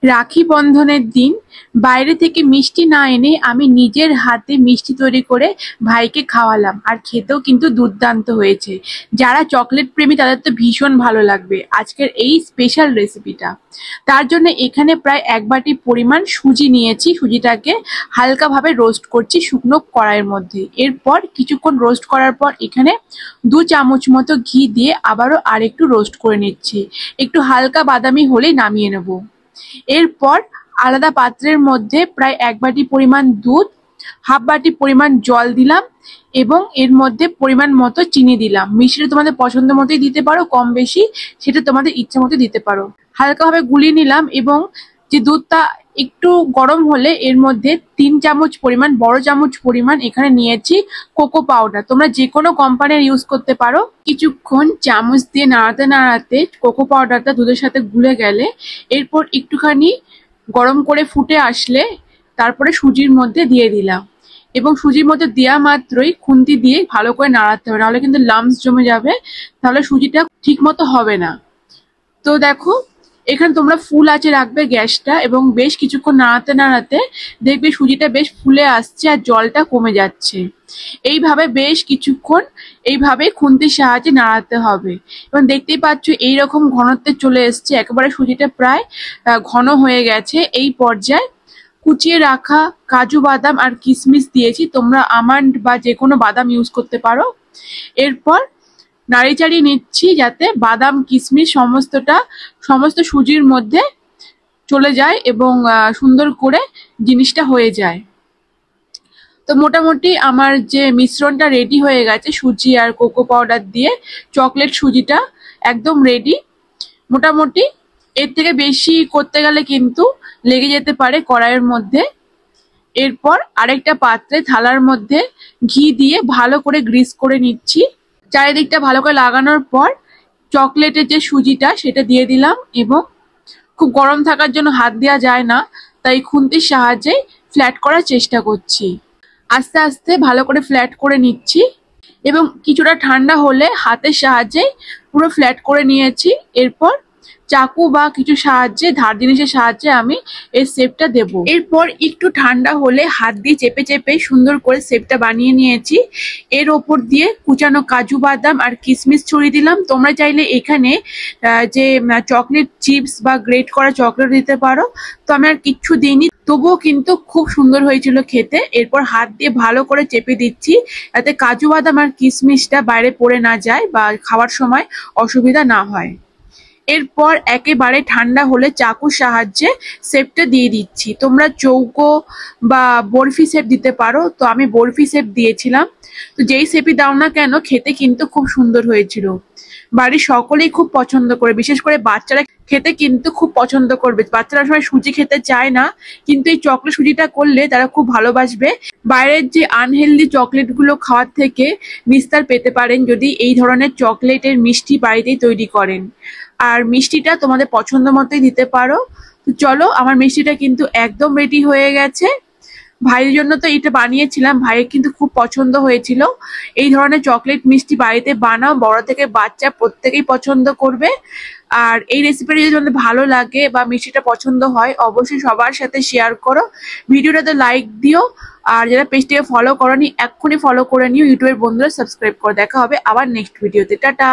রাখি বন্ধনের দিন বাইরে থেকে মিষ্টি না এনে আমি নিজের হাতে মিষ্টি তৈরি করে ভাইকে খাওয়ালাম, আর খেতেও কিন্তু দুর্দান্ত হয়েছে। যারা চকলেট প্রেমী তাদের তো ভীষণ ভালো লাগবে আজকের এই স্পেশাল রেসিপিটা। তার জন্য এখানে প্রায় 1 বাটি পরিমাণ সুজি নিয়েছি। সুজিটাকে হালকাভাবে রোস্ট করছি শুকনো কড়াইয়ের মধ্যে। এরপর কিছুক্ষণ রোস্ট করার পর এখানে 2 চামচ মতো ঘি দিয়ে আবারও আরেকটু রোস্ট করে নিচ্ছি। একটু হালকা বাদামি হলেই নামিয়ে নেব। এরপর আলাদা পাত্রের মধ্যে প্রায় 1 বাটি পরিমাণ দুধ, হাফ বাটি পরিমাণ জল দিলাম এবং এর মধ্যে পরিমাণ মতো চিনি দিলাম। মিষ্টিটা তোমাদের পছন্দ মতোই দিতে পারো, কম বেশি সেটা তোমাদের ইচ্ছা মতো দিতে পারো। হালকাভাবে গুলিয়ে নিলাম এবং যে দুধটা একটু গরম হলে এর মধ্যে 3 চামচ পরিমাণ, বড় চামচ পরিমাণ এখানে নিয়েছি কোকো পাউডার। তোমরা যে কোনো কোম্পানির ইউজ করতে পারো। কিছুক্ষণ চামচ দিয়ে নাড়াতে নাড়াতে কোকো পাউডারটা দুধের সাথে গুলে গেলে এরপর একটুখানি গরম করে ফুটে আসলে তারপরে সুজির মধ্যে দিয়ে দিলাম এবং সুজির মধ্যে দেওয়া মাত্রই খুন্তি দিয়ে ভালো করে নাড়াতে হবে, নাহলে কিন্তু লাম্পস জমে যাবে, তাহলে সুজিটা ঠিক মতো হবে না। তো দেখো এখানে তোমরা ফুল আঁচে রাখবে গ্যাসটা এবং বেশ কিছুক্ষণ নাড়াতে নাড়াতে দেখবে সুজিটা বেশ ফুলে আসছে আর জলটা কমে যাচ্ছে। এইভাবে বেশ কিছুক্ষণ এইভাবে খুন্তির সাহায্যে নাড়াতে হবে এবং দেখতেই পাচ্ছ এইরকম ঘনত্বে চলে এসছে, একেবারে সুজিটা প্রায় ঘন হয়ে গেছে। এই পর্যায়ে কুচিয়ে রাখা কাজু বাদাম আর কিশমিশ দিয়েছি, তোমরা আমন্ড বা যে কোনো বাদাম ইউজ করতে পারো। এরপর নাড়ি চাড়িয়ে নিচ্ছি যাতে বাদাম কিশমিশ সমস্ত সুজির মধ্যে চলে যায় এবং সুন্দর করে জিনিসটা হয়ে যায়। তো মোটামুটি আমার যে মিশ্রণটা রেডি হয়ে গেছে সুজি আর কোকো পাউডার দিয়ে, চকলেট সুজিটা একদম রেডি। মোটামুটি এর থেকে বেশি করতে গেলে কিন্তু লেগে যেতে পারে কড়াইয়ের মধ্যে। এরপর আরেকটা পাত্রে থালার মধ্যে ঘি দিয়ে ভালো করে গ্রিস করে নিচ্ছি। চারিদিকটা ভালো করে লাগানোর পর চকলেটের যে সুজিটা সেটা দিয়ে দিলাম এবং খুব গরম থাকার জন্য হাত দেওয়া যায় না, তাই খুন্তির সাহায্যে ফ্ল্যাট করার চেষ্টা করছি। আস্তে আস্তে ভালো করে ফ্ল্যাট করে নিচ্ছি এবং কিছুটা ঠান্ডা হলে হাতের সাহায্যে পুরো ফ্ল্যাট করে নিয়েছি। এরপর চাকু বা কিছু সাহায্যে, ধার জিনিসের সাহায্যে আমি এই শেপটা দেব। এরপর একটু ঠান্ডা হলে হাত দিয়ে চেপে চেপে সুন্দর করে শেপটা বানিয়ে নিয়েছি। এর ওপর দিয়ে কুচানো কাজু বাদাম আর কিশমিশ ছড়িয়ে দিলাম। তোমরা চাইলে এখানে যে চকলেট চিপস বা গ্রেট করা চকলেট দিতে পারো, তো আমি আর কিচ্ছু দিইনি, তবুও কিন্তু খুব সুন্দর হয়েছিল খেতে। এরপর হাত দিয়ে ভালো করে চেপে দিচ্ছি যাতে কাজু বাদাম আর কিশমিশটা বাইরে পড়ে না যায় বা খাওয়ার সময় অসুবিধা না হয়। এরপর একেবারে ঠান্ডা হলে চাকুর সাহায্যে শেপটা দিয়ে দিচ্ছি। তোমরা চৌকো বা বরফি শেপ দিতে পারো, তো আমি বরফি শেপ দিয়েছিলাম। তো যেই শেপই দাও না কেন খেতে কিন্তু খুব সুন্দর হয়েছিল। বাড়ির সকলেই খুব পছন্দ করে, বিশেষ করে বাচ্চারা খেতে কিন্তু খুব পছন্দ করবে। বাচ্চারা সময় সুজি খেতে চায় না, কিন্তু এই চকলেট সুজিটা করলে তারা খুব ভালোবাসবে। বাইরের যে আনহেলদি চকলেট গুলো খাওয়ার থেকে নিস্তার পেতে পারেন যদি এই ধরনের চকলেটের মিষ্টি বাড়িতেই তৈরি করেন। আর মিষ্টিটা তোমাদের পছন্দ মতোই দিতে পারো। তো চলো, আমার মিষ্টিটা কিন্তু একদম রেডি হয়ে গেছে। ভাইয়ের জন্য তো এটা বানিয়েছিলাম, ভাইয়ের কিন্তু খুব পছন্দ হয়েছিল। এই ধরনের চকলেট মিষ্টি বাড়িতে বানাও, বড় থেকে বাচ্চা প্রত্যেকেই পছন্দ করবে। আর এই রেসিপিটা যদি তোমাদের ভালো লাগে বা মিষ্টিটা পছন্দ হয় অবশ্যই সবার সাথে শেয়ার করো, ভিডিওটাতে লাইক দিও। আর যারা পেজটাকে ফলো করোনি এক্ষুনি ফলো করে নিও, ইউটিউবের বন্ধুরা সাবস্ক্রাইব করো। দেখা হবে আবার নেক্সট ভিডিওতে। টাটা।